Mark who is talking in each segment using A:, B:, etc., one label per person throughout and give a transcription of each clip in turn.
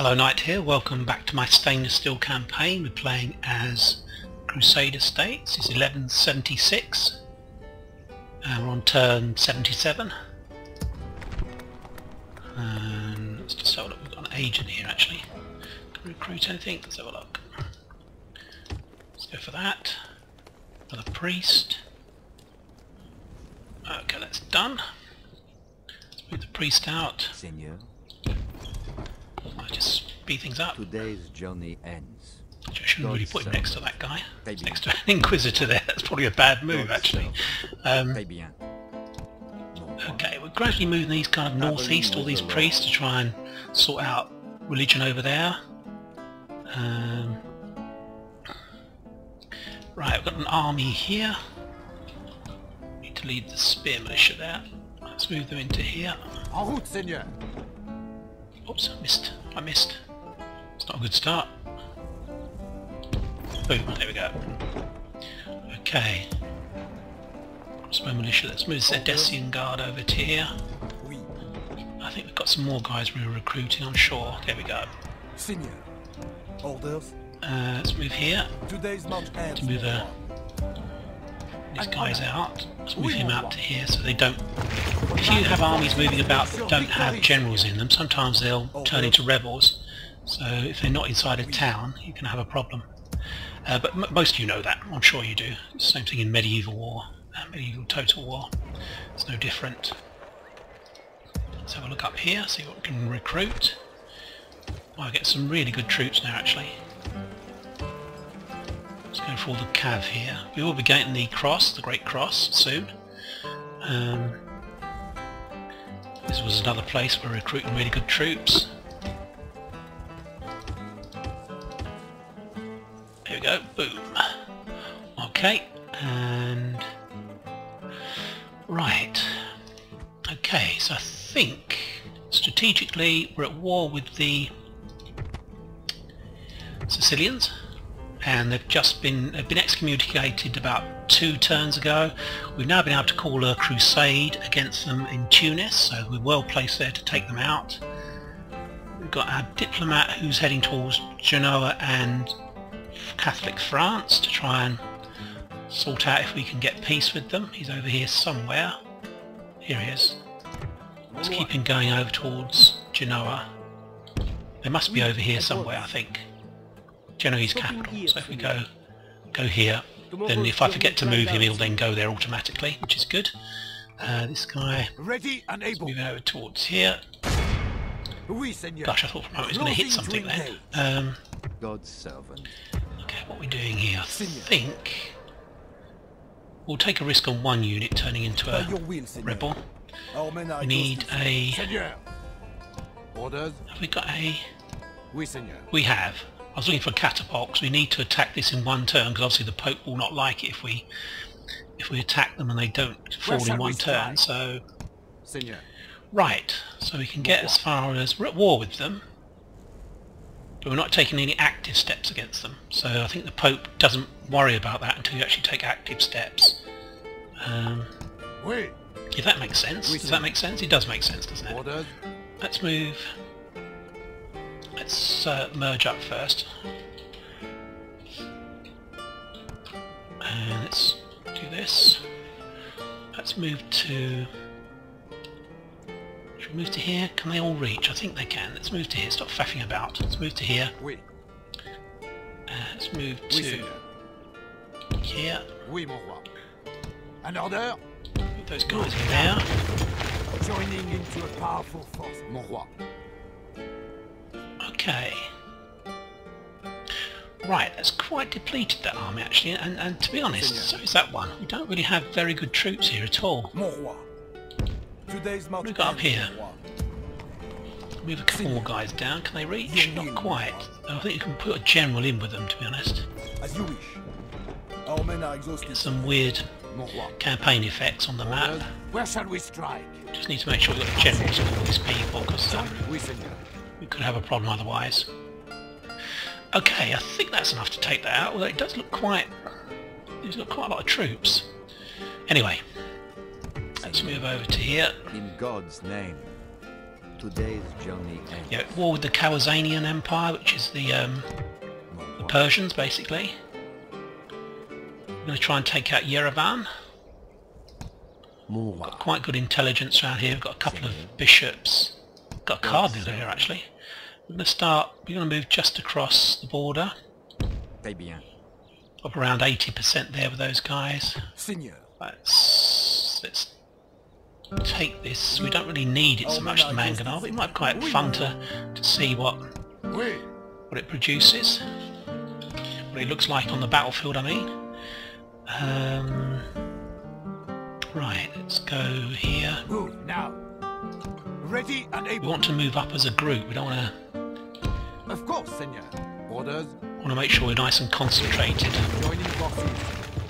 A: Hello Knight here, welcome back to my stainless steel campaign. We're playing as Crusader states. It's 1176 and we're on turn 77. And let's just have a look, we've got an agent here actually. Can we recruit anything? Let's have a look. Let's go for that. Another priest. Okay, that's done. Let's move the priest out.
B: Seigneur,
A: I'll just speed things up.
B: today's journey ends.
A: I shouldn't really put him next to that guy.
B: Très bien.
A: Next to an Inquisitor there. That's probably a bad move actually.
B: Très bien.
A: Okay, we're gradually moving these kind of northeast, all these priests, to try and sort out religion over there. Right, we've got an army here. Need to lead the spear militia there. Let's move them into here.
C: En route, Seigneur.
A: Oops, I missed. It's not a good start. Boom, there we go. Okay. Crossbow militia, let's move the Decian Guard over to here.
C: Oui.
A: I think we've got some more guys we were recruiting, I'm sure. There we go.
C: Seigneur. Orders.
A: Let's move here.
C: Today's march ends.
A: To move these guys out. Let's move him out to here so they don't... If you have armies moving about that don't have generals in them, sometimes they'll turn into rebels. So if they're not inside a town, you can have a problem. But most of you know that, I'm sure you do. It's the same thing in medieval war, medieval total war. It's no different. Let's have a look up here, see what we can recruit. Oh, I get some really good troops now actually. Let's go for all the cav here. We will be getting the cross, the Great Cross, soon. This was another place where we're recruiting really good troops. There we go, boom. Okay, and... Right. Okay, so I think strategically we're at war with the Sicilians. And they've been excommunicated about 2 turns ago. We've now been able to call a crusade against them in Tunis, so we're well placed there to take them out. We've got our diplomat who's heading towards Genoa and Catholic France to try and sort out if we can get peace with them. He's over here somewhere. Here he is. Let's keep him going over towards Genoa. They must be over here somewhere, I think. Genoa's capital, so if we go here, then if I forget to move him, he'll then go there automatically, which is good. This guy,
C: Ready and able.
A: moving over towards here.
C: Oui, Seigneur.
A: Gosh, I thought for a moment he was going to hit something then.
B: God's servant.
A: Okay, what are we doing here? I think we'll take a risk on one unit turning into a rebel. We need a...
C: Seigneur. Orders.
A: Have we got a...
C: Oui, Seigneur.
A: We have. I was looking for catapults. We need to attack this in one turn because obviously the Pope will not like it if we attack them and they don't fall in one turn. So
C: Seigneur.
A: right, so we can get as far as we're at war with them, but we're not taking any active steps against them. So I think the Pope doesn't worry about that until you actually take active steps.
C: Oui.
A: If that makes sense. Does that make sense? It does make sense, doesn't it?
C: Orders.
A: Let's move. Let's merge up first. And let's do this. Let's move to... Should we move to here? Can they all reach? I think they can. Let's move to here. Stop faffing about. Let's move to here.
C: Oui.
A: Let's move
C: Oui,
A: to
C: Seigneur.
A: here.
C: Oui, mon roi. An order.
A: Move those guys in there.
C: Joining into a powerful force, mon roi.
A: Okay. Right, that's quite depleted, that army actually, and to be honest, so is that one. We don't really have very good troops here at all.
C: Mon roi. Today's march
A: What have we got up
C: ends,
A: here?
C: mon roi.
A: Move a couple more guys down. Can they reach? Not quite. I think you can put a general in with them, to be honest.
C: As you wish. Our men are exhausted.
A: Get some weird
C: Mon roi.
A: campaign effects on the map.
C: Where shall we strike?
A: Just need to make sure we've got generals for all these people, because
C: Oui, Seigneur.
A: we could have a problem otherwise. Okay, I think that's enough to take that out, although it does look quite... There's got quite a lot of troops. Anyway, let's move over to here.
B: In God's name. Today's journey ends.
A: Yeah, war with the Khwarezmian Empire, which is the Persians, basically. We're going to try and take out Yerevan. Got quite good intelligence around here. We've got a couple of bishops. Got a cardinal here, actually. We're going to move just across the border.
B: Très bien.
A: Up around 80% there with those guys.
C: Seigneur.
A: Let's take this. We don't really need it so much, the manganese, but it might be quite fun to see what it produces. What it looks like on the battlefield, I mean. Right, let's go here.
C: Move now. Ready and able.
A: We want to move up as a group. We don't want to...
C: Of course, Seigneur. Orders.
A: Want to make sure we're nice and concentrated.
C: Joining forces.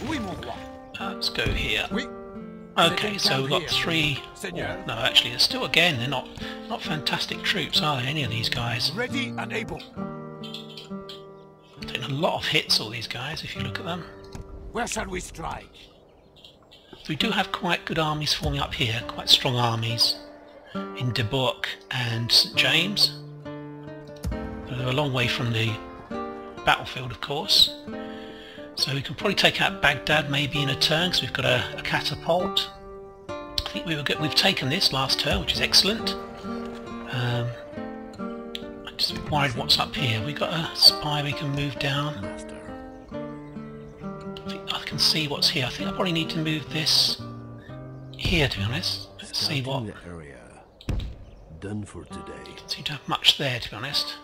C: Oui, mon roi.
A: Let's go here.
C: Oui.
A: Okay, so we've got three...
C: Seigneur.
A: No, actually, they're still, again, they're not fantastic troops, are they, any of these guys?
C: Ready and able.
A: Taking a lot of hits, all these guys, if you look at them.
C: Where shall we strike?
A: We do have quite good armies forming up here, quite strong armies in Dubuque and St James. They're a long way from the battlefield, of course. So we can probably take out Baghdad maybe in a turn, because we've got a catapult. I think we've taken this last turn, which is excellent. I'm just worried what's up here. We've got a spy we can move down. I can see what's here. I think I probably need to move this here, to be honest. Let's see what...
D: Done for today.
A: Don't seem to have much there, to be honest.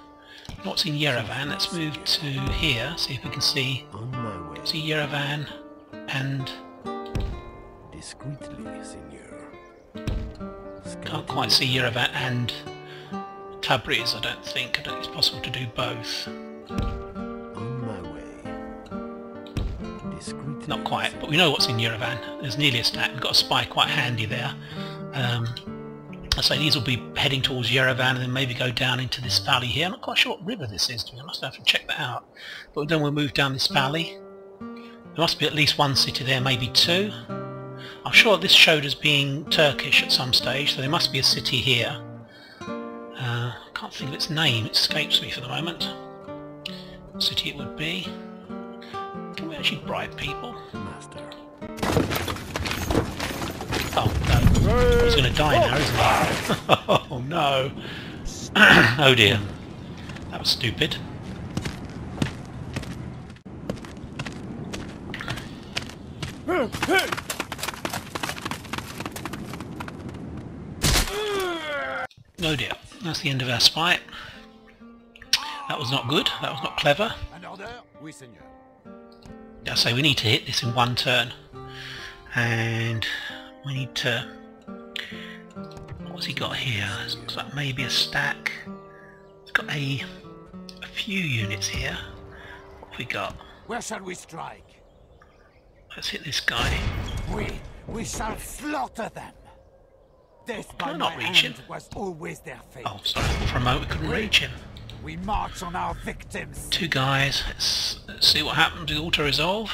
A: What's in Yerevan? Let's move to here, see if we can see...
D: On my way.
A: See Yerevan and...
D: Discreetly, Seigneur.
A: Can't quite see Yerevan and Tabriz, I don't think. I don't think it's possible to do both.
D: On my way. Discreetly.
A: Not quite, but we know what's in Yerevan. There's nearly a stack. We've got a spy quite handy there. I say these will be heading towards Yerevan and then maybe go down into this valley here. I'm not quite sure what river this is, to be honest. I have to check that out. But then we'll move down this valley. There must be at least one city there, maybe two. I'm sure this showed as being Turkish at some stage, so there must be a city here. I can't think of its name. It escapes me for the moment. What city it would be. Can we actually bribe people?
D: Master.
A: Oh, no. He's going to die now, isn't he? Oh, no. Oh, dear. That was stupid. Oh, dear. That's the end of our spy. That was not good. That was not clever.
C: An order? Oui, Seigneur.
A: I say we need to hit this in one turn. And we need to... What's he got here? Looks like maybe a stack. It's got a few units here. What have we got?
C: Where shall we strike?
A: Let's hit this guy.
C: We shall slaughter them. Death
A: Can
C: by
A: I not
C: my
A: reach
C: hand
A: him?
C: was always their fate.
A: Oh, sorry. For a moment we couldn't reach him.
C: We march on our victims.
A: Two guys. Let's see what happens with auto-resolve.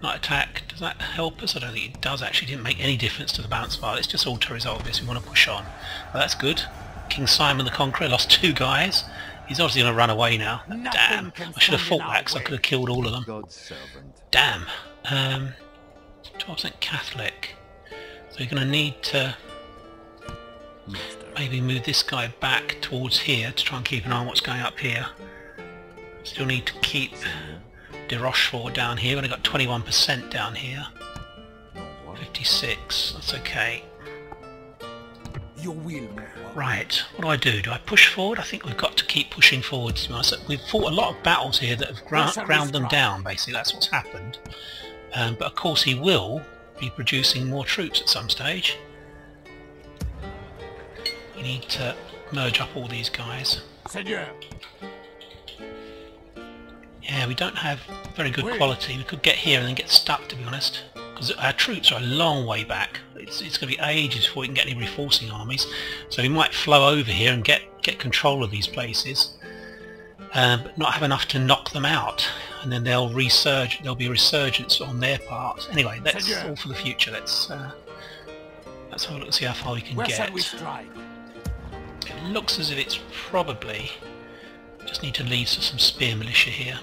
A: Not attack. Does that help us? I don't think it does actually. It didn't make any difference to the balance bar. Let's just auto-resolve this. We want to push on. Oh, that's good. King Simon the Conqueror lost two guys. He's obviously going to run away now. Damn. I should have fought that because I could have killed all of them.
B: God's servant.
A: Damn. 12% Catholic. So you're going to need to maybe move this guy back towards here to try and keep an eye on what's going up here. Still need to keep de Rochefort down here. We've only got 21% down here. 56. That's okay.
C: Your will, my roi.
A: Right, what do? Do I push forward? I think we've got to keep pushing forward, to be honest. We've fought a lot of battles here that have ground them down, basically. That's what's happened. But of course he will be producing more troops at some stage. We need to merge up all these guys.
C: Seigneur.
A: Yeah, we don't have very good quality. We could get here and then get stuck, to be honest. Because our troops are a long way back. It's going to be ages before we can get any reinforcing armies. So we might flow over here and get control of these places. But not have enough to knock them out. And then they'll resurge. There'll be a resurgence on their part. Anyway, that's all for the future. Let's have a look and see how far we can
C: Where
A: get.
C: shall we strike?
A: looks as if it's probably just need to leave some spear militia here.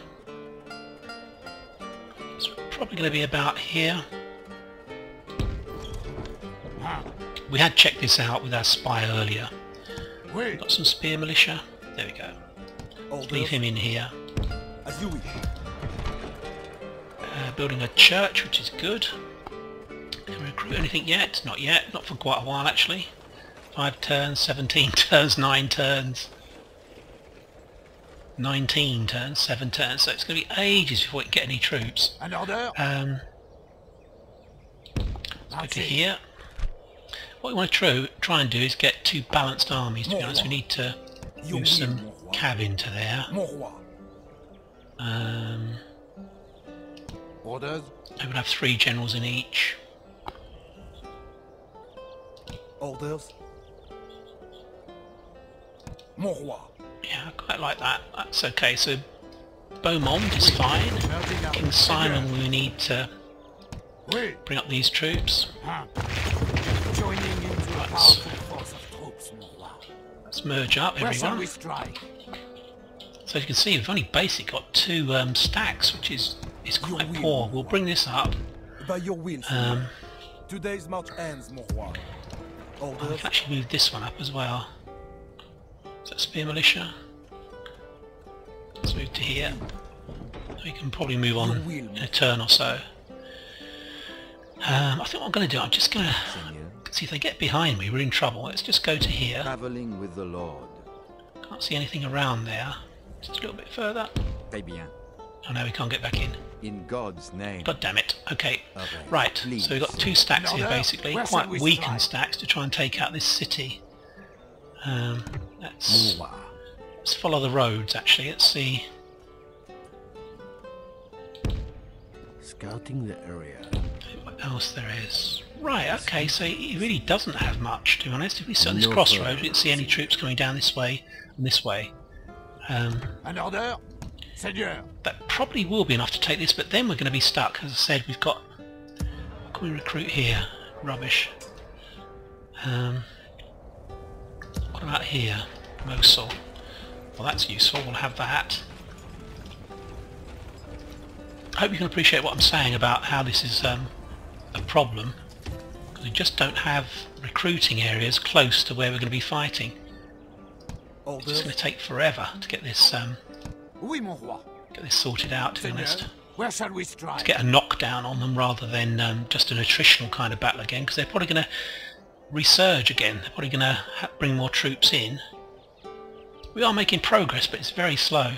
A: It's probably going to be about here. We had checked this out with our spy earlier.
C: Oui.
A: Got some spear militia. There we go. Let's leave him in here.
C: As you wish.
A: Building a church, which is good. Can we recruit anything yet? Not yet. Not for quite a while actually. 5 turns, 17 turns, 9 turns. 19 turns, 7 turns. So it's going to be ages before we can get any troops.
C: An order.
A: Let's go to here. What we want to try and do is get 2 balanced armies, to be honest. We need to move some cav into there.
C: Orders.
A: I would have 3 generals in each.
C: Orders. Mon roi.
A: Yeah, I quite like that. That's okay. So Beaumont is fine. King Simon, we need to bring up these troops.
C: Joining into a powerful force of troops, mon roi.
A: Let's merge up
C: Where shall
A: everyone.
C: we strike?
A: So as you can see, we've only basically got 2 stacks, which is quite poor. We'll bring this up.
C: By your will, sir. Today's march ends, mon roi.
A: We
C: Orders.
A: can actually move this one up as well. Is that spear militia? Let's move to here. We can probably move on in a turn or so. I think what I'm going to do, I'm just going to see if they get behind me. We're in trouble. Let's just go to here.
B: Traveling with the Lord.
A: Can't see anything around there. Just a little bit further.
B: Très bien.
A: Oh no, we can't get back in.
B: In God's name.
A: God damn it. Okay.
B: Okay.
A: Right.
B: Please.
A: So we've got 2 stacks here basically.
C: Where shall
A: Quite
C: we
A: weakened
C: strike?
A: stacks to try and take out this city. Let's follow the roads actually. Let's see.
D: Scouting the area.
A: What else there is. Right, okay, so he really doesn't have much, to be honest. If we sit on this
D: No
A: crossroads,
D: further.
A: we didn't see any troops coming down this way and this way.
C: An order. Seigneur.
A: That probably will be enough to take this, but then we're going to be stuck. As I said, we've got... What can we recruit here? Rubbish. What about here? Mosul. Well, that's useful. We'll have that. I hope you can appreciate what I'm saying about how this is a problem. Because we just don't have recruiting areas close to where we're going to be fighting. It's just going to take forever to get this
C: Oui, mon roi.
A: sorted out, to be honest.
C: Seigneur. Where shall we strike?
A: To get a knockdown on them rather than just an attritional kind of battle again, because they're probably going to resurge again. They're probably going to bring more troops in. We are making progress, but it's very slow.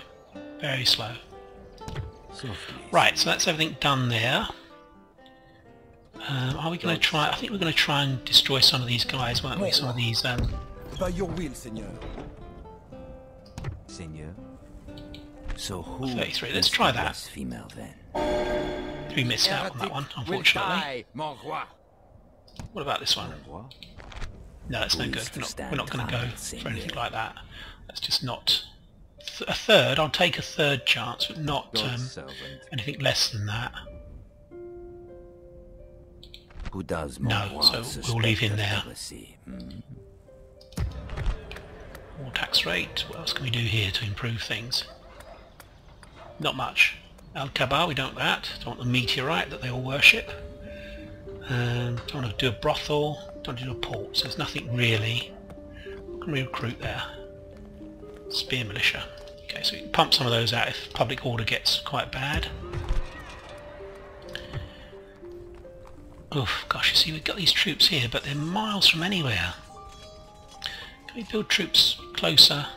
A: Very slow. Right, so that's everything done there. Are we going to try... I think we're going to try and destroy some of these guys, weren't we? Some of these...
C: By your will, Seigneur.
B: Seigneur.
E: So who
A: 33. Let's try that.
E: female then?
A: We missed out on that one, unfortunately.
C: Mon roi.
A: What about this one?
B: What?
A: No, that's no
E: Who
A: good.
E: is to
A: We're not going to go
E: stand
A: for anything
E: trial,
A: like that. That's just not... A third, I'll take a third chance, but not
B: God's servant.
A: anything less than that.
E: Who does
A: No,
E: more
A: so we'll leave him there.
E: jealousy?
A: More tax rate. What else can we do here to improve things? Not much. Al-Kabar, we don't want that. Don't want the meteorite that they all worship. Don't want to do a brothel. Don't want to do a port. So there's nothing really. What can we recruit there? Spear militia. Okay, so we can pump some of those out if public order gets quite bad. Oof, gosh, you see we've got these troops here, but they're miles from anywhere. Can we build troops closer?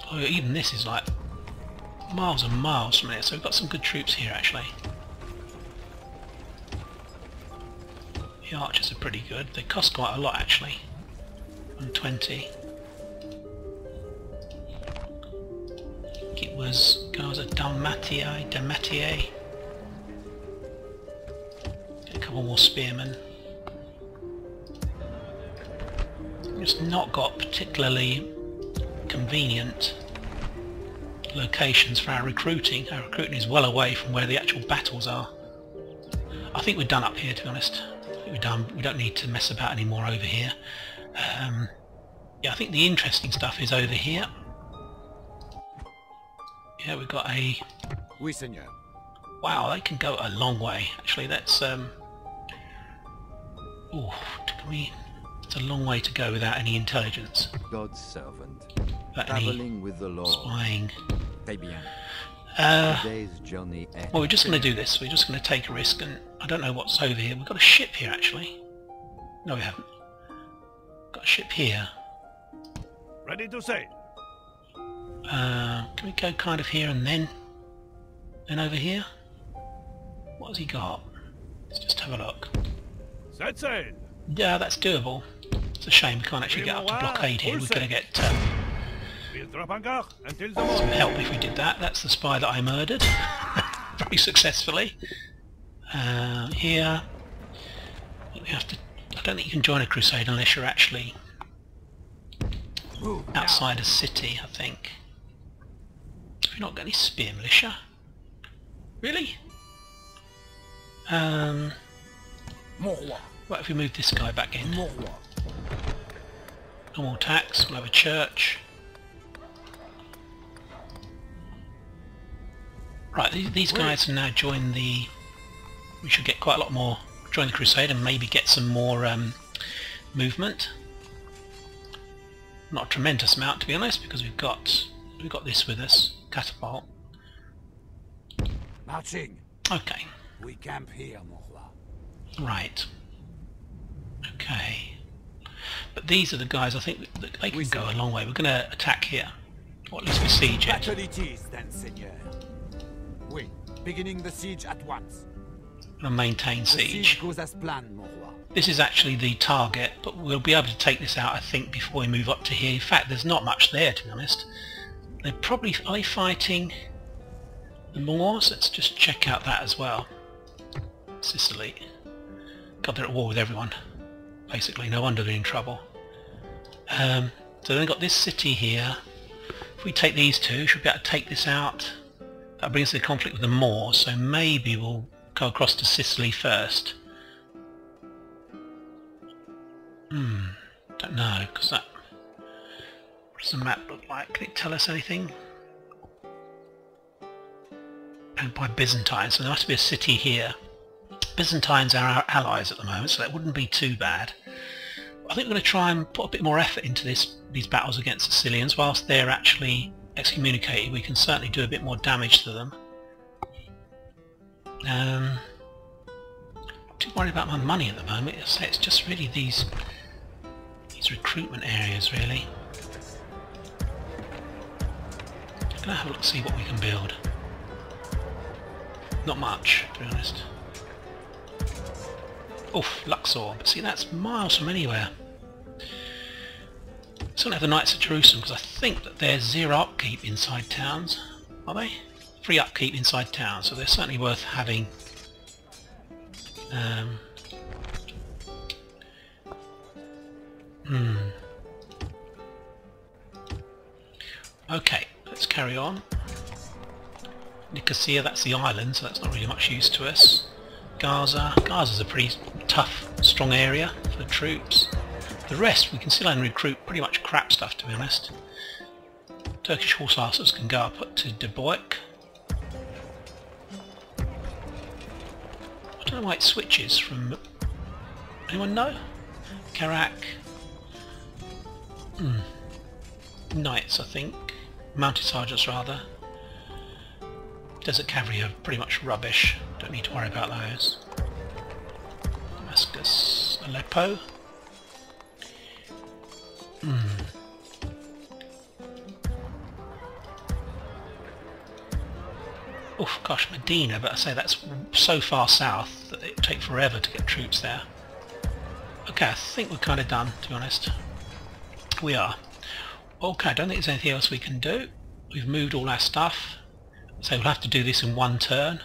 A: Oh, even this is like miles and miles from here, so we've got some good troops here actually. The archers are pretty good. They cost quite a lot actually. 120. It was Dalmatier. Get a couple more spearmen. It's not got particularly convenient locations for our recruiting. Our recruiting is well away from where the actual battles are. I think we're done up here, to be honest. I think we're done. We don't need to mess about anymore over here. Yeah, I think the interesting stuff is over here. Yeah, we've got a...
C: Oui, Seigneur.
A: Wow, they can go a long way. Actually, that's... Ooh, can we... It's a long way to go without any intelligence.
B: God's servant.
A: Without any
B: Traveling with the Lord.
A: spying.
B: Très bien.
A: Uh,
B: Today's journey ends.
A: well, we're just going to do this. We're just going to take a risk, and I don't know what's over here. We've got a ship here, actually. No, we haven't. Got a ship here.
F: Ready to sail.
A: Can we go kind of here and then over here? What has he got? Let's just have a look.
F: Set sail.
A: Yeah, that's doable. It's a shame we can't actually get up to blockade here. We're going to get
F: We'll drop anchor until the
A: some
F: morning.
A: help if we did that. That's the spy that I murdered very successfully. Here, we have to. I don't think you can join a crusade unless you're actually
C: Move
A: outside a city. I think. Have we not got any spear militia? Really?
C: Mon roi.
A: What if we move this guy back in?
C: Mon roi.
A: Normal tax. We'll have a church. Right, these guys can now join the... We should get quite a lot more... Join the crusade and maybe get some more movement. Not a tremendous amount, to be honest, because we've got this with us. Catapult.
C: Marching.
A: Okay.
C: We camp here, mon roi.
A: Right. Okay. But these are the guys I think that they can go a long way. We're going to attack here. Or at least besiege it.
C: Battle it is, then, Seigneur. Oui. Beginning the siege at once.
A: And maintain
C: The
A: siege.
C: siege goes as planned, mon roi.
A: This is actually the target, but we'll be able to take this out, I think, before we move up to here. In fact, there's not much there, to be honest. They're probably... Are they fighting the Moors? Let's just check out that as well. Sicily. God, they're at war with everyone. Basically, no wonder they're in trouble. So they've got this city here. If we take these two, should be able to take this out. That brings the conflict with the Moors, so maybe we'll go across to Sicily first. Don't know, because that... What does the map look like? Can it tell us anything? And by Byzantine, so there must be a city here. Byzantines are our allies at the moment, so that wouldn't be too bad. I think we're going to try and put a bit more effort into these battles against the Sicilians. Whilst they're actually excommunicated, we can certainly do a bit more damage to them. I'm too worried about my money at the moment. It's just really these recruitment areas, really. I'm going to have a look and see what we can build. Not much, to be honest. Oof, Luxor, but see that's miles from anywhere. So I have the Knights of Jerusalem because I think that they're zero upkeep inside towns. Are they? Free upkeep inside towns, so they're certainly worth having. Okay, let's carry on. Nicosia, that's the island, so that's not really much use to us. Gaza's a pretty tough, strong area for troops. The rest we can still only recruit pretty much crap stuff, to be honest. Turkish horse archers can go up to Deboik. I don't know why it switches from... Anyone know? Karak. Knights, I think. Mounted sergeants, rather. Desert cavalry are pretty much rubbish. Don't need to worry about those. Damascus, Aleppo. Oof, gosh, Medina, but I say that's so far south that it would take forever to get troops there. Okay, I think we're kind of done, to be honest. We are. Okay, I don't think there's anything else we can do. We've moved all our stuff. So we'll have to do this in one turn,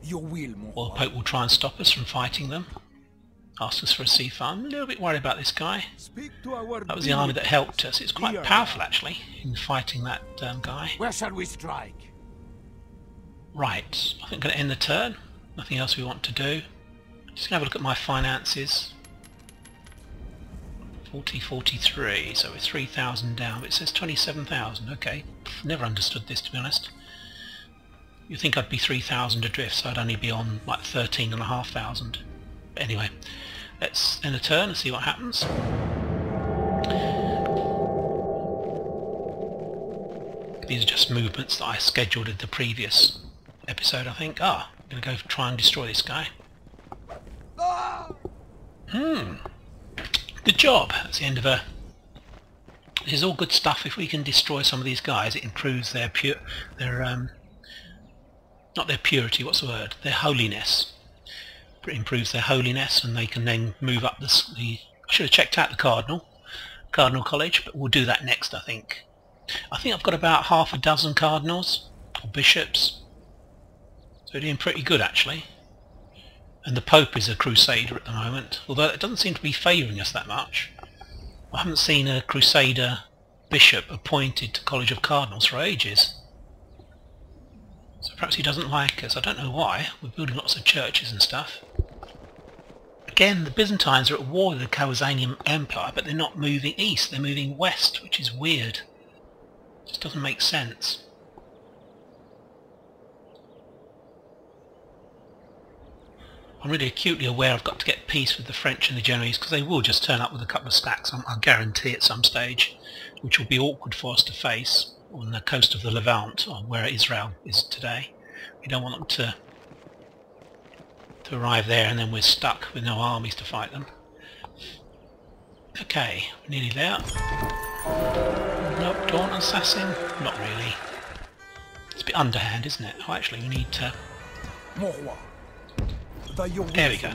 C: Your will, mon
A: or the
C: roi.
A: Pope will try and stop us from fighting them. Ask us for a sea farm. I'm a little bit worried about this guy.
C: Speak to our
A: That was the army that helped us. It's quite
C: Here.
A: powerful actually in fighting that guy.
C: Where shall we strike?
A: Right, I think I'm going to end the turn. Nothing else we want to do. Just going to have a look at my finances. 43, so we're 3,000 down, but it says 27,000. Okay, never understood this, to be honest. You'd think I'd be 3,000 adrift, so I'd only be on like 13,500. But anyway, let's end a turn and see what happens. These are just movements that I scheduled in the previous episode, I think. I'm going to go try and destroy this guy. Good job. That's the end of a... This is all good stuff. If we can destroy some of these guys, it improves their not their purity, what's the word? Their holiness. It improves their holiness, and they can then move up the... I should have checked out the Cardinal College, but we'll do that next, I think. I think I've got about half a dozen Cardinals, or Bishops. So they're doing pretty good, actually. And the Pope is a Crusader at the moment, although it doesn't seem to be favouring us that much. I haven't seen a Crusader Bishop appointed to College of Cardinals for ages. So perhaps he doesn't like us. I don't know why. We're building lots of churches and stuff. Again, the Byzantines are at war with the Khwarezmian Empire, but they're not moving east, they're moving west, which is weird. It just doesn't make sense. I'm really acutely aware I've got to get peace with the French and the Genoese, because they will just turn up with a couple of stacks, I guarantee, at some stage, which will be awkward for us to face on the coast of the Levant, or where Israel is today. We don't want them to arrive there and then we're stuck with no armies to fight them. Okay, we're nearly there. Nope, Dawn Assassin? Not really. It's a bit underhand, isn't it? Oh, actually, we need to... There we go.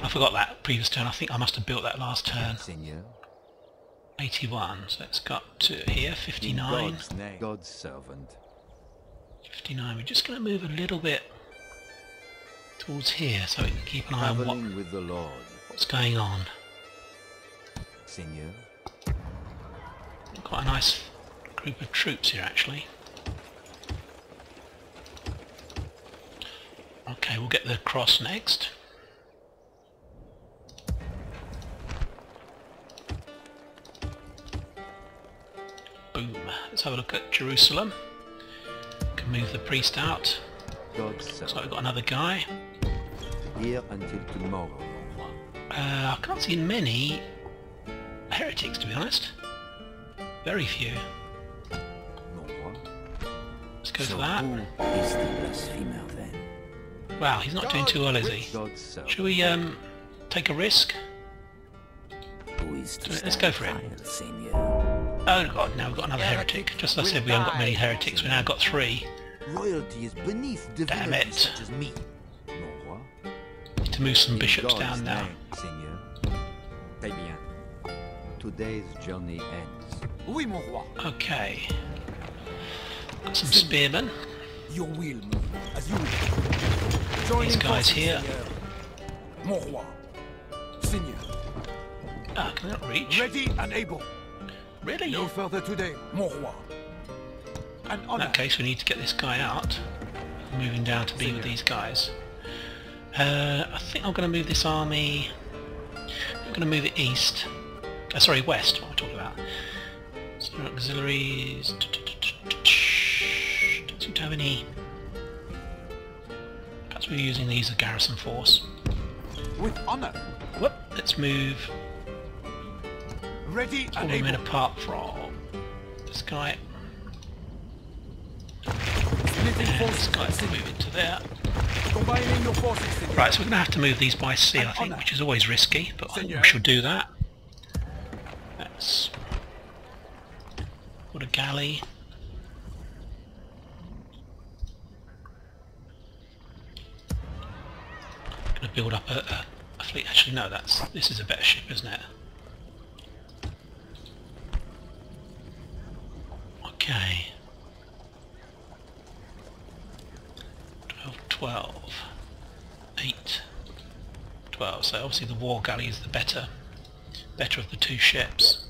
A: I forgot that previous turn. I think I must have built that last turn. 81, so it's got to here, 59.
B: God's servant.
A: 59. We're just going to move a little bit towards here so we can keep an eye on
B: with the Lord.
A: what's going on.
B: Seigneur.
A: Quite a nice group of troops here, actually. Okay, we'll get the cross next. Boom. Let's have a look at Jerusalem. Can move the priest out. Looks like we've got another guy.
B: Here until tomorrow.
A: I can't see many heretics, to be honest. Very few. Let's go for that.
E: Who is the blasphemer then?
A: Wow, he's not doing too well, is he? Shall we take a risk?
E: Who is to
A: Let's go for it.
E: Seigneur?
A: Oh god, now we've got another heretic. Just as I said, we haven't got many heretics, we've now got 3.
E: Royalty is beneath
A: Damn
E: divinity
A: it.
E: such as me.
A: Need to move some bishops down now.
B: Seigneur. Très bien. Today's journey ends.
C: Oui, mon roi.
A: Okay. Got some spearmen.
C: Your will, as you will. Joining
A: These guys
C: forces,
A: here.
C: Seigneur. Mon roi. Seigneur.
A: Ah, can I not reach?
C: Ready and able.
A: Really?
C: No further today, mon roi. An
A: In
C: honor.
A: that case, we need to get this guy out. Moving down to be with these guys. I think I'm going to move this army... I'm going to move it east. Sorry, west, what am I talking about? So auxiliaries... Don't seem to have any... Perhaps we're using these as a garrison force.
C: With honor.
A: Whoop, let's move
C: Ready
A: all
C: and
A: the men
C: able.
A: apart from this guy.
C: Splitting
A: And this
C: forces.
A: guy, let's move it to there.
C: Combining your forces, Seigneur.
A: Right, so we're going to have to move these by sea, I think, which is always risky, but I think we should do that. Let's put a galley. Going to build up a fleet. Actually, no, this is a better ship, isn't it? Okay. 12, 8, 12. So obviously the war galley is the better of the 2 ships.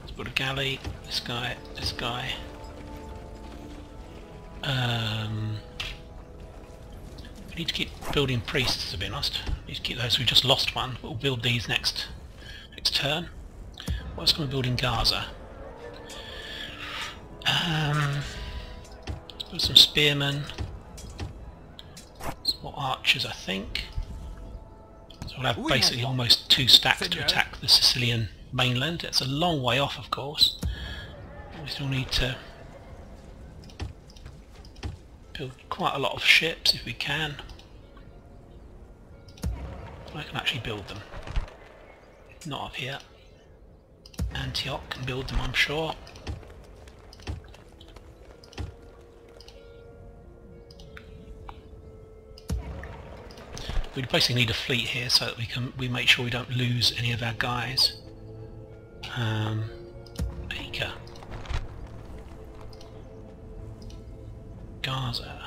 A: Let's put a galley. This guy. This guy. We need to keep building priests, to be honest. We need to keep those. We just lost one, but we'll build these next turn. What else can we build in Gaza? Let's build some spearmen. Some more archers, I think. So we'll have basically almost 2 stacks to attack the Sicilian mainland. It's a long way off, of course. We still need to build quite a lot of ships if we can. I can actually build them. Not up here. Antioch can build them, I'm sure. We basically need a fleet here so that we make sure we don't lose any of our guys. Acre. Gaza.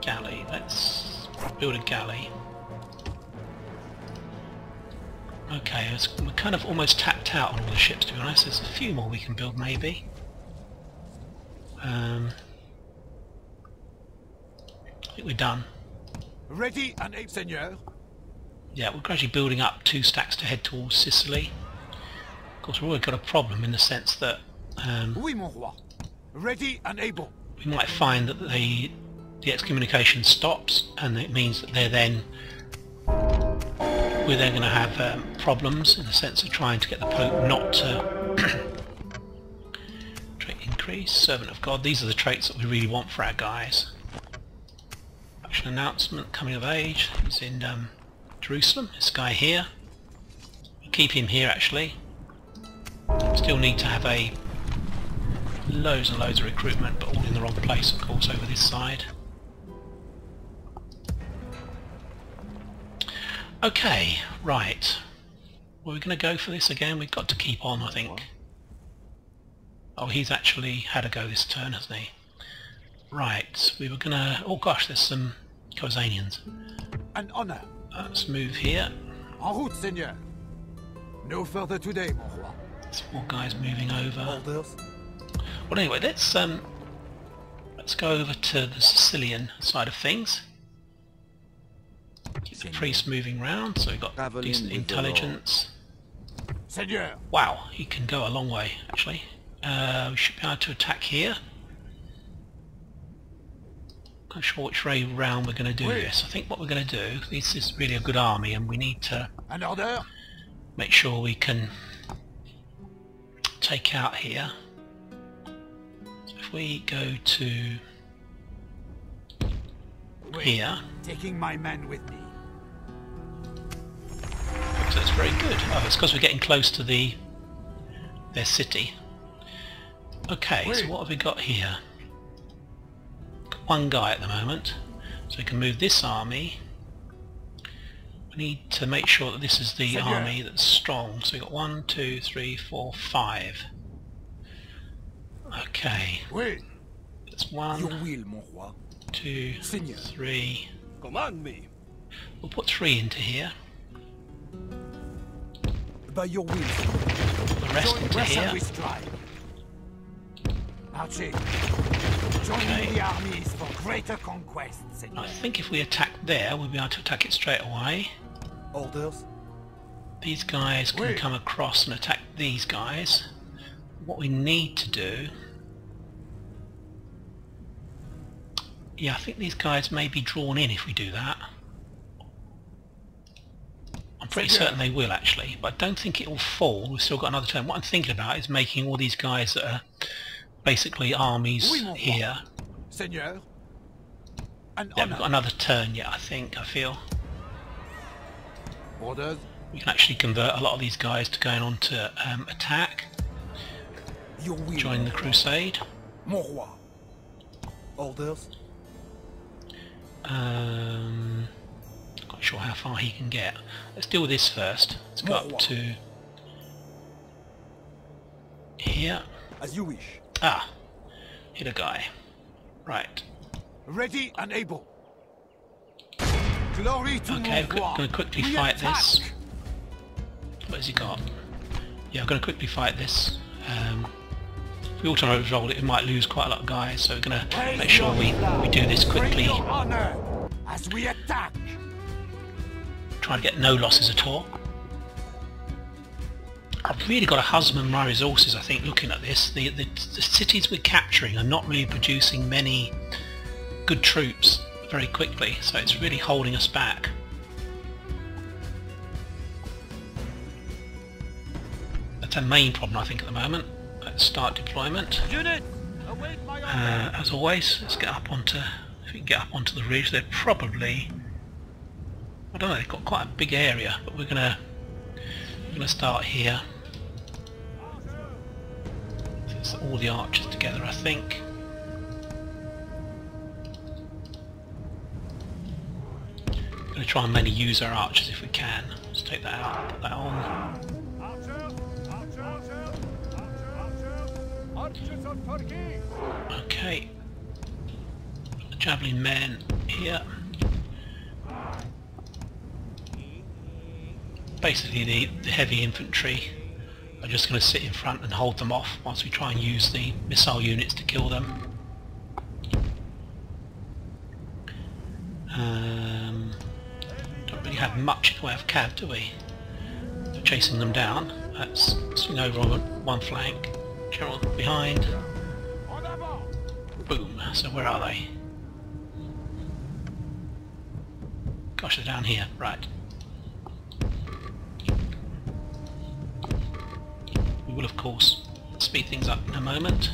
A: Galley. Let's build a galley. Okay, we're kind of almost tapped out on all the ships, to be honest. There's a few more we can build, maybe. I think we're done.
C: Ready and aim, Seigneur.
A: Yeah, we're gradually building up 2 stacks to head towards Sicily. Of course, we've already got a problem in the sense that
C: Oui, mon roi. Ready and able.
A: we might find that the excommunication stops, and it means that we're then going to have problems in the sense of trying to get the Pope not to trait increase, servant of God. These are the traits that we really want for our guys. Action announcement, coming of age. He's in Jerusalem. This guy here. We'll keep him here actually. Still need to have loads and loads of recruitment, but all in the wrong place, of course, over this side. Okay, right. Were we going to go for this again? We've got to keep on, I think. Oh, he's actually had a go this turn, hasn't he? Right, we were going to... Oh gosh, there's some Khwarezmians.
C: An honor.
A: Let's move here.
C: En route, Seigneur. No further today, mon roi.
A: Some more guys moving over.
C: Orders.
A: Well, anyway, let's go over to the Sicilian side of things. Keep the priest moving round, so we've got decent intelligence.
C: Seigneur.
A: Wow, he can go a long way, actually. We should be able to attack here. Not sure which way round we're going to do this. I think what we're going to do, this is really a good army, and we need to
C: An order.
A: make sure we can take out here. So if we go to here,
C: Taking my men with me.
A: so that's very good. Oh, it's because we're getting close to their city. Okay, so what have we got here? Got one guy at the moment, so we can move this army. We need to make sure that this is the army that's strong. So we've got 1, 2, 3, 4, 5. Okay,
C: Oui.
A: that's 1,
C: Your will, mon roi.
A: 2,
C: Seigneur.
A: 3.
C: Command me.
A: We'll put 3 into here.
C: By your will.
A: The rest into here.
C: We strive. Archie. Joining
A: Okay.
C: the armies for greater conquest, Seigneur.
A: I think if we attack there, we'll be able to attack it straight away.
C: Orders.
A: These guys can come across and attack these guys. What we need to do... Yeah, I think these guys may be drawn in if we do that. I'm pretty certain they will actually, but I don't think it will fall. We've still got another turn. What I'm thinking about is making all these guys that are basically armies here.
C: Seigneur. An
A: Yeah,
C: honor.
A: we've got another turn yet, I feel.
C: Orders.
A: We can actually convert a lot of these guys to going on to attack,
C: Your will.
A: join the crusade.
C: Mon roi. Orders.
A: Not sure how far he can get. Let's deal with this first. Let's go up to here.
C: As you wish.
A: Ah, hit a guy. Right.
C: Ready and able. Glory to
A: Okay,
C: mon
A: I'm
C: roi.
A: going to quickly
C: We
A: fight
C: attack.
A: this. What has he got? Yeah, I'm going to quickly fight this. If we auto-roll it, we might lose quite a lot of guys, so we're going to make sure we do this quickly.
C: Bring your honor as we attack.
A: Try to get no losses at all. I've really got to husband my resources, I think, looking at this. The cities we're capturing are not really producing many good troops very quickly, so it's really holding us back. That's a main problem, I think, at the moment. Let's start deployment.
C: Unit, await my order.
A: As always, let's get up onto, if we can get up onto the ridge. They're probably, I don't know, they've got quite a big area, but we're gonna start here. It's all the archers together, I think. Going to try and mainly use our archers if we can. Let's take that out, put that on. Okay. The javelin men here. Basically the heavy infantry are just going to sit in front and hold them off whilst we try and use the missile units to kill them. Don't really have much in the way of cav, do we? So chasing them down. Let's swing over on one flank, Gerald behind. Boom. So where are they? Gosh, they're down here. Right. We will, of course, speed things up in a moment.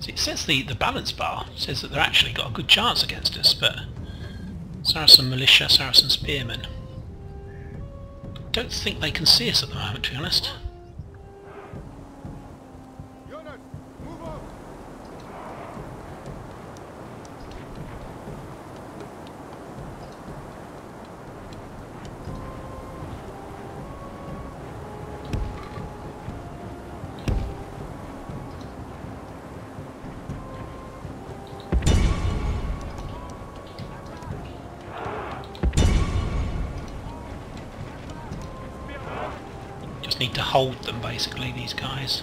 A: See, it says the balance bar says that they're actually got a good chance against us, but Saracen militia, Saracen spearmen, don't think they can see us at the moment, to be honest. Need to hold them, basically, these guys.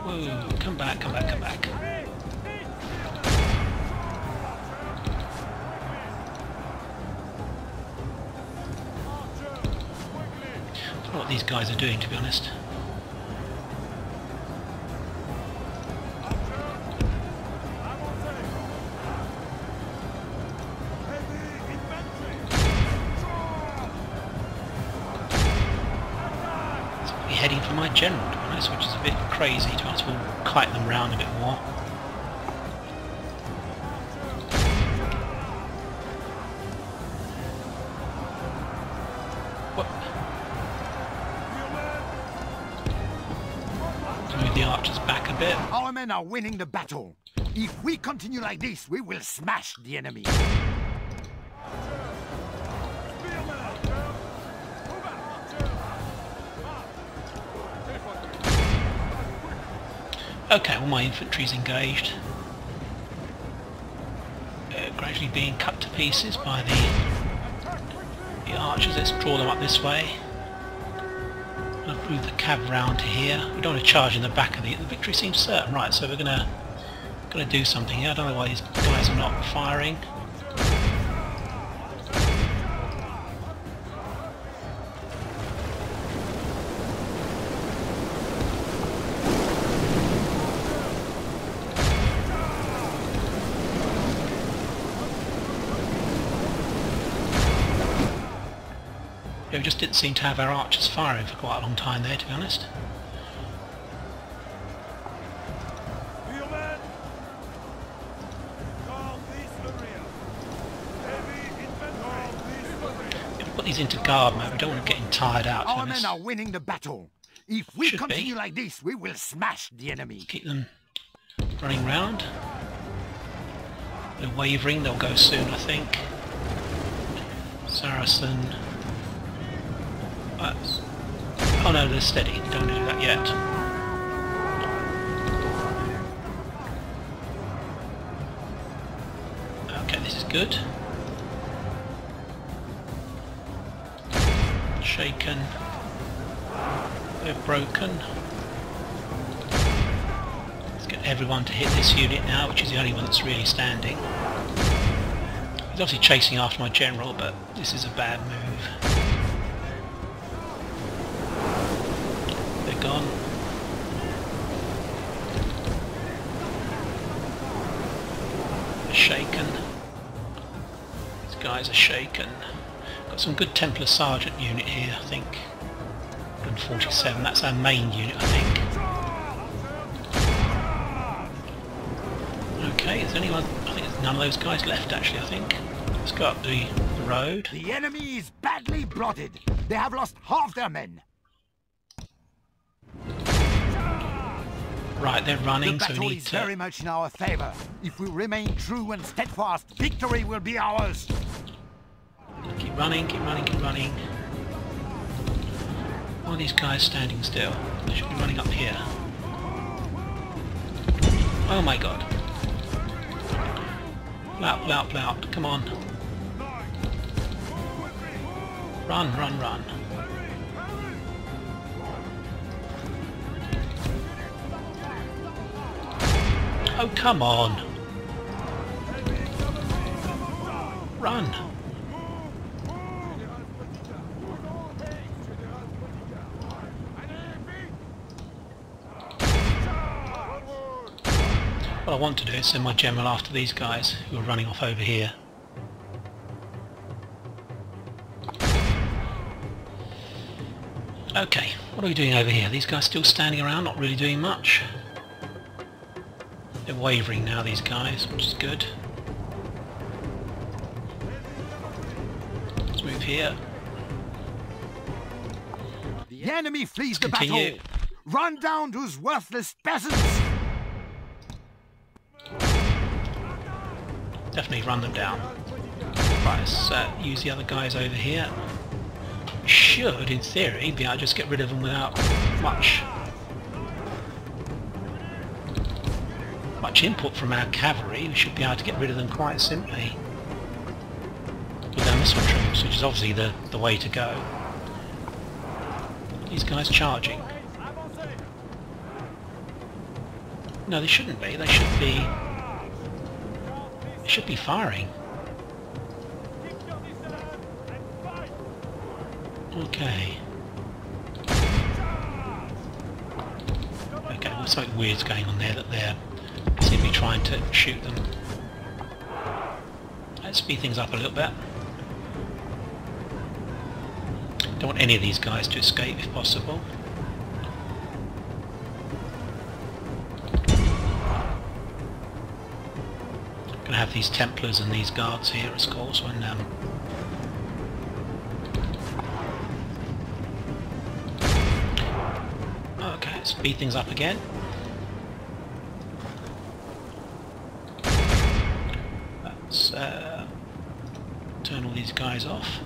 A: Whoa, come back, come back, come back. I don't know what these guys are doing, to be honest. Heading for my general, to be honest, which is a bit crazy. To be honest, we'll kite them round a bit more. What? Move the archers back a bit.
C: Our men are winning the battle. If we continue like this, we will smash the enemy.
A: Okay, all my infantry's engaged. Gradually being cut to pieces by the archers. Let's draw them up this way. I'll move the cav round to here. We don't want to charge in the back of the victory seems certain, right? So we're gonna do something here. I don't know why these guys are not firing. We just didn't seem to have our archers firing for quite a long time there, to be honest. If we put these into guard mode, we don't want to get them tired out.
C: Our men are winning the battle. If we continue like this, we will smash the enemy.
A: Keep them running round. They're wavering, they'll go soon, I think. Saracen. Oh no, they're steady. Don't do that yet. Okay, this is good. shaken. They're broken. Let's get everyone to hit this unit now, which is the only one that's really standing. He's obviously chasing after my general, but this is a bad move. They're gone. They're shaken. These guys are shaken. Got some good Templar Sergeant unit here, I think. 147, that's our main unit, I think. Okay, is there anyone? I think there's none of those guys left actually, I think. Let's go up the road.
C: The enemy is badly blooded. They have lost half their men.
A: Right, they're running,
C: The
A: so we
C: battle
A: need
C: is
A: to...
C: very much in our favor. If we remain true and steadfast, victory will be ours.
A: Keep running, keep running, keep running. Why are these guys standing still? They should be running up here. Oh my god. Plout, plout, plout. Come on. Run, run, run. Oh, come on. Run. What I want to do is send my general after these guys who are running off over here. Okay, what are we doing over here? These guys still standing around, not really doing much. They're wavering now, these guys, which is good. Let's move here.
C: The enemy flees the
A: Continue.
C: battle. Run down those worthless peasants.
A: Definitely run them down. Right, let's use the other guys over here. We should, in theory, be able to just get rid of them without much input from our cavalry. We should be able to get rid of them quite simply with our missile troops, which is obviously the way to go. These guys charging. No, they shouldn't be. They should be... They should be firing. Okay. Okay, well, something weird's going on there that they're seem to be trying to shoot them. Let's speed things up a little bit. Don't want any of these guys to escape if possible. Gonna have these Templars and these guards here, of course, when okay, speed things up again. Let's turn all these guys off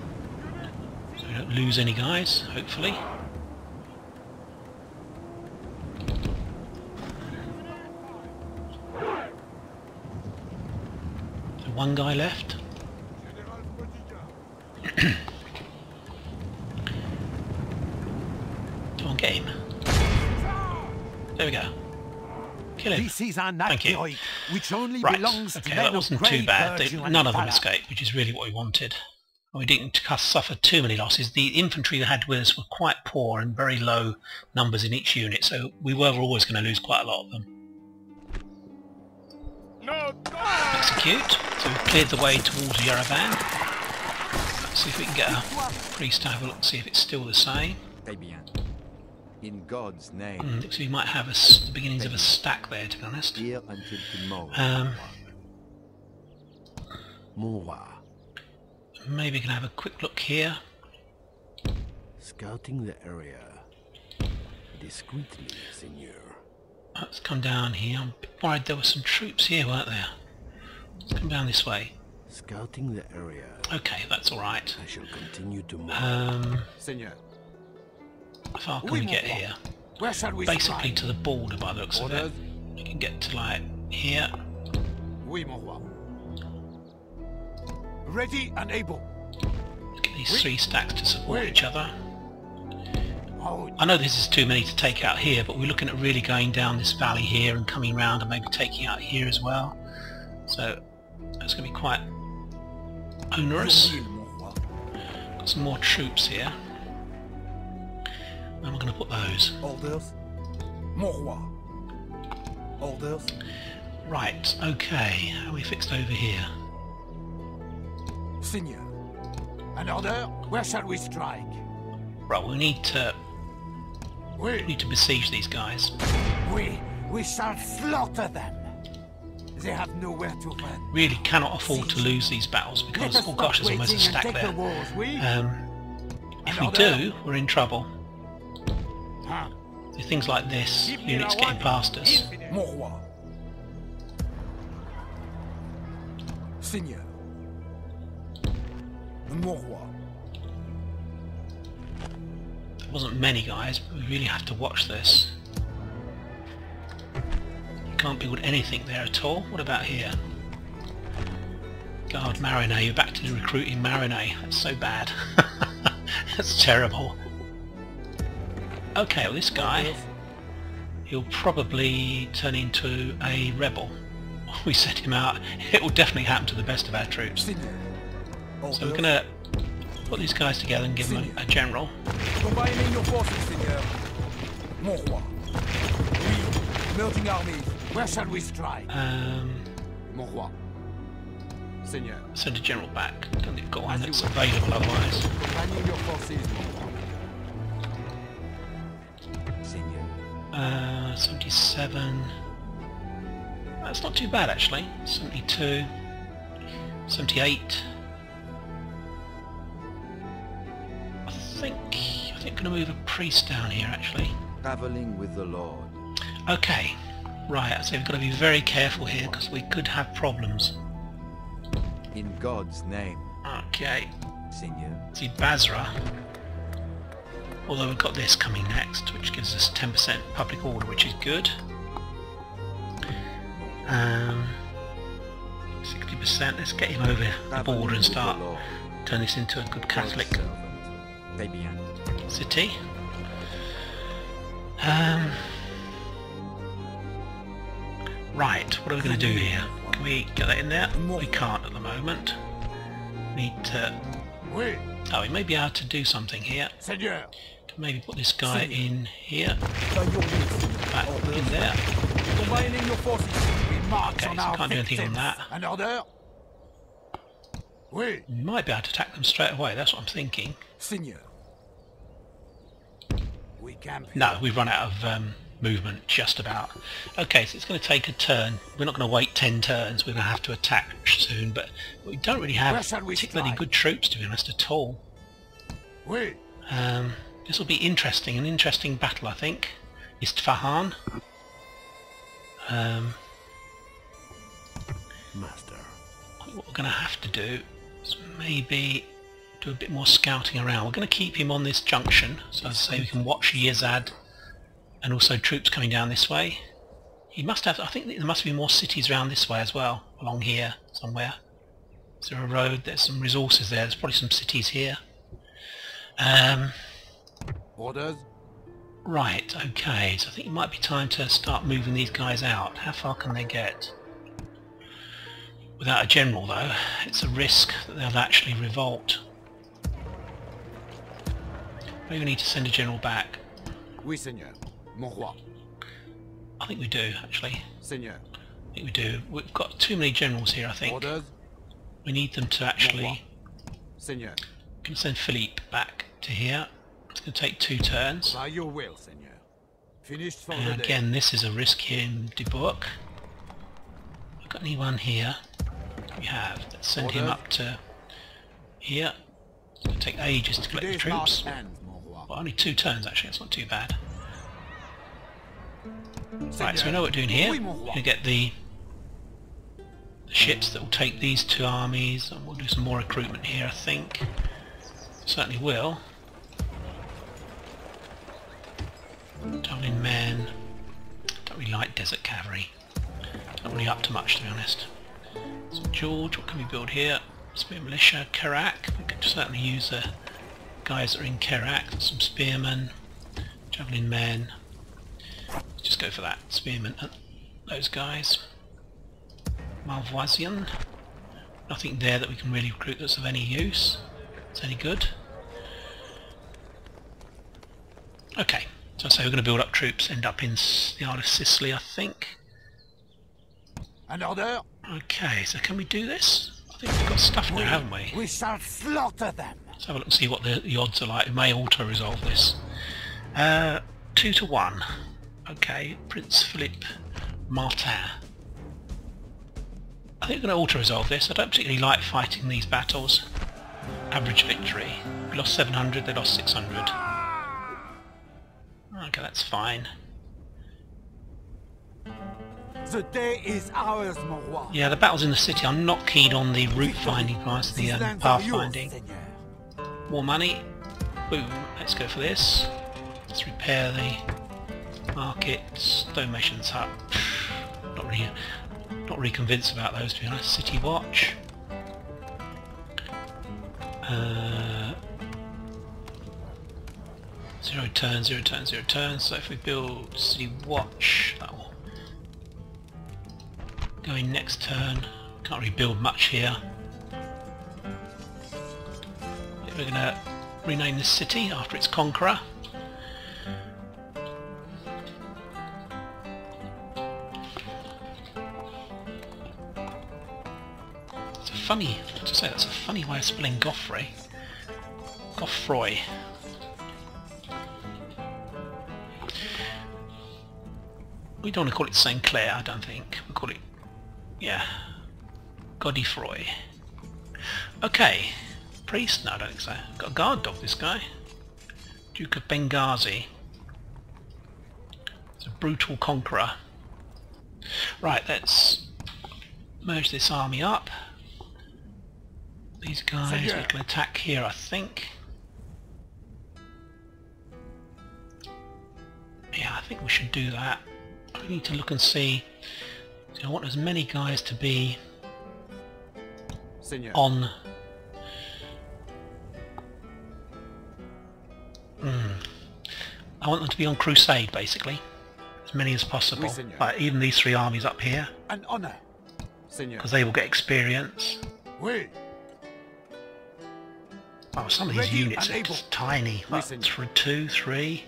A: so we don't lose any guys, hopefully. One guy left. Come on, get him. There we go. Kill him.
C: This is an
A: Thank you.
C: heroic, which only
A: Right,
C: belongs to
A: okay,
C: men
A: that
C: of
A: wasn't too
C: great
A: bad.
C: virtue and
A: None of them
C: valor.
A: escaped, which is really what we wanted. We didn't suffer too many losses. The infantry we had with us were quite poor and very low numbers in each unit, so we were always going to lose quite a lot of them. Execute. So we've cleared the way towards Yerevan. Let's see if we can get a priest to have a look, see if it's still the same.
B: Très bien. In God's name,
A: Looks like we might have the beginnings of a stack there, to be honest.
B: here until tomorrow.
D: Mon roi.
A: Maybe we can have a quick look here.
D: Scouting the area. Discreetly, Seigneur.
A: Let's come down here. I'm a bit worried there were some troops here, weren't there? Let's come down this way.
D: Scouting the area.
A: Okay, that's alright.
D: I shall continue tomorrow.
C: Seigneur,
A: How far can we get here?
C: where shall we
A: Basically
C: strike?
A: to the border by the looks of it. We can get to like here.
C: Oui, mon roi. Ready and able.
A: Get these three stacks to support each other. I know this is too many to take out here, but we're looking at really going down this valley here and coming around and maybe taking out here as well. So that's going to be quite onerous. Got some more troops here. Where am I going to put those?
C: Orders. Mon roi. Orders.
A: Right, okay. How are we fixed over here?
C: Seigneur. An order? Where shall we strike?
A: Right, we need to besiege these guys.
C: We shall slaughter them. They have nowhere to run.
A: Really cannot afford to lose these battles because, oh gosh, there's almost a stack there. If we do, we're in trouble. So things like this, units getting past us.
C: Mon roi. Seigneur. Mon roi.
A: There wasn't many guys, but we really have to watch this. You can't build anything there at all. What about here? God, Marinade, you're back to recruiting Marinade. That's so bad. That's terrible. Okay, well this guy, he'll probably turn into a rebel. We set him out. It will definitely happen to the best of our troops. So we're going to put these guys together and give them a general.
C: Combining your forces, Seigneur. Mon roi. Oui, merging armies. Where shall we strike? Mon roi. Seigneur.
A: Send a general back. I don't think we've got one that's available otherwise.
C: Combining your forces, mon roi.
A: 77. That's not too bad actually. 72. 78. I think I'm going to move a priest down here actually.
B: Traveling with the Lord.
A: Okay, right, so we've got to be very careful here because we could have problems.
B: In God's name.
A: Okay,
B: Seigneur.
A: see Basra. Although we've got this coming next, which gives us 10% public order, which is good. 60%, let's get him over the border and start turn this into a good Catholic city. Right, what are we going to do here? Can we get that in there? We can't at the moment. We need to... Oh, we may be able to do something here.
C: Seigneur.
A: Can maybe put this guy in here. Back in there.
C: Combining your forces. We march
A: Okay,
C: on
A: so
C: our
A: can't do anything on
C: victims.
A: that.
C: An order? Oui,
A: We might be able to attack them straight away, that's what I'm thinking.
C: Seigneur. We camp.
A: No, we've run out of movement, just about. Okay, so it's going to take a turn. We're not going to wait 10 turns, we're going to have to attack soon, but we don't really have
C: Where shall we
A: particularly
C: strike?
A: good troops, to be honest, at all.
C: Oui,
A: This will be interesting, an interesting battle, I think. Isfahan.
D: Master.
A: What we're going to have to do is maybe do a bit more scouting around. We're going to keep him on this junction, so as I say we can watch Yezad and also troops coming down this way. He must have, I think there must be more cities around this way as well, along here somewhere. Is there a road? There's some resources there, there's probably some cities here.
C: orders.
A: Right, okay, so I think it might be time to start moving these guys out. How far can they get? Without a general though, it's a risk that they'll actually revolt. Maybe we need to send a general back.
C: Oui, Seigneur. Mon roi.
A: I think we do, actually.
C: Seigneur.
A: I think we do. We've got too many generals here, I think.
C: Orders.
A: We need them to actually...
C: Seigneur.
A: We can send Philippe back to here. It's going to take 2 turns.
C: By your will, Seigneur. Finished for the
A: And
C: day.
A: again, this is a risk here in Dubourg. We've got anyone here? We have. Let's send him up to here. It's going to take ages to collect the
C: Today's
A: troops.
C: last ends, mon roi.
A: Well, only 2 turns actually, that's not too bad. Right, so we
C: Seigneur.
A: know what we're doing here.
C: Oui,
A: We're
C: mon roi.
A: going to get the ships that will take these 2 armies, and we'll do some more recruitment here, I think. Certainly will. Dublin men. Don't really like desert cavalry. Not really up to much, to be honest. St George, what can we build here? Spear militia, Kerak. We could certainly use the guys that are in Kerak. Some spearmen. Javelin men. Just go for that spearman. Those guys. Khwarezmian. Nothing there that we can really recruit that's of any use. It's any good. Okay, so I say we're going to build up troops, end up in the Isle of Sicily, I think.
C: An order?
A: Okay, so can we do this? I think we've got stuff now, haven't we?
C: We shall slaughter them.
A: Let's have a look and see what the odds are like. We may auto-resolve this. 2 to 1. Okay, Prince Philip Martin. I think we're going to auto-resolve this. I don't particularly like fighting these battles. Average victory. We lost 700, they lost 600. Okay, that's fine.
C: The day is ours, mon roi.
A: Yeah, the battles in the city. I'm not keen on the route finding price, the path finding. More money. Boom. Let's go for this. Let's repair the markets. Donations hut. Not really convinced about those, to be honest. City watch. 0 turn, 0 turn, 0 turn. So if we build city watch, that will go in next turn. Can't really build much here. We're going to rename this city after its conqueror. It's a funny, to say that's a funny way of spelling Goffrey. Goffroy. We don't want to call it St. Clair, I don't think. We'll call it, yeah, Godifroy. Okay. Priest? No, I don't think so. Got a guard dog, this guy. Duke of Benghazi. It's a brutal conqueror. Right, let's merge this army up. These guys, we can attack here, I think. Yeah, I think we should do that. We need to look and see. So I want as many guys to be on. I want them to be on crusade, basically, as many as possible. Like even these 3 armies up here,
C: An honor,
A: because they will get experience.
C: oui.
A: Oh, some of these units are just tiny. Like 2, 3,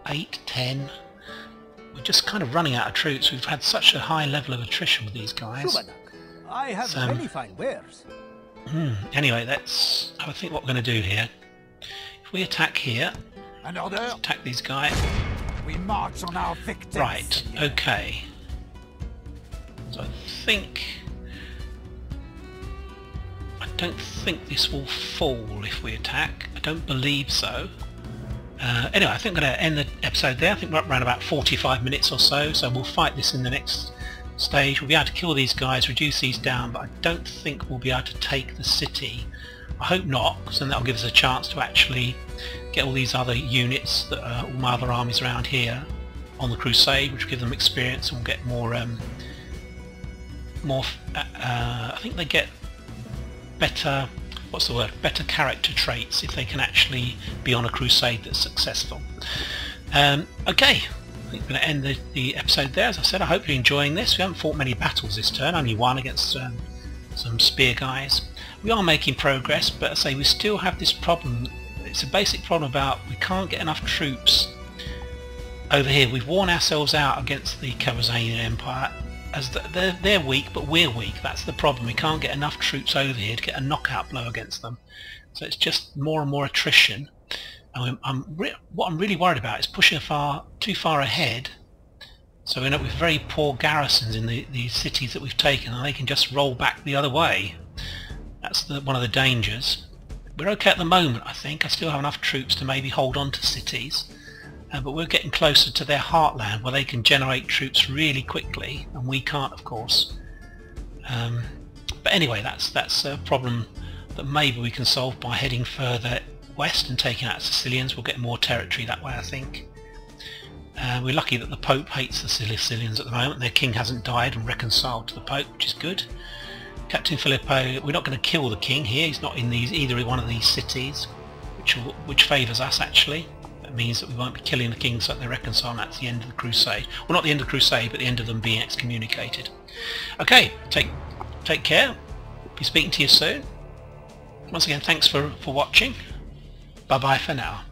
A: 8, 10. We're just kind of running out of troops. We've had such a high level of attrition with these guys.
E: I have many fine wares.
A: Anyway, let's have a think what we're going to do here. If we attack here,
C: An order?
A: attack these guys.
C: We march on our victims.
A: Right, okay. So I don't think this will fall if we attack. I don't believe so. Anyway, I think I'm going to end the episode there. I think we're up around about 45 minutes or so, so we'll fight this in the next stage. We'll be able to kill these guys, reduce these down, but I don't think we'll be able to take the city. I hope not, because then that'll give us a chance to actually get all these other units, that are all my other armies around here, on the crusade, which will give them experience and we'll get more, I think they get better, what's the word, better character traits if they can actually be on a crusade that's successful. Okay, I think we're going to end the episode there. As I said, I hope you're enjoying this. We haven't fought many battles this turn, only one against some spear guys. We are making progress, but I say we still have this problem. It's a basic problem about we can't get enough troops over here. We've worn ourselves out against the Khwarezmian Empire, as they're weak, but we're weak. That's the problem. We can't get enough troops over here to get a knockout blow against them. So it's just more and more attrition. And what I'm really worried about is pushing too far ahead, so we end up with very poor garrisons in the cities that we've taken, and they can just roll back the other way. That's one of the dangers. We're okay at the moment, I think. I still have enough troops to maybe hold on to cities, but we're getting closer to their heartland where they can generate troops really quickly, and we can't, of course. But anyway, that's a problem that maybe we can solve by heading further west and taking out Sicilians. We'll get more territory that way, I think. We're lucky that the Pope hates the Sicilians at the moment. Their king hasn't died and reconciled to the Pope, which is good. Captain Filippo, we're not going to kill the king here. He's not in either one of these cities. which favours us actually. That means that we won't be killing the kings that they reconcile, and that's the end of the crusade. Well, not the end of the crusade, but the end of them being excommunicated. Okay, take care. Be speaking to you soon. Once again, thanks for watching. Bye bye for now.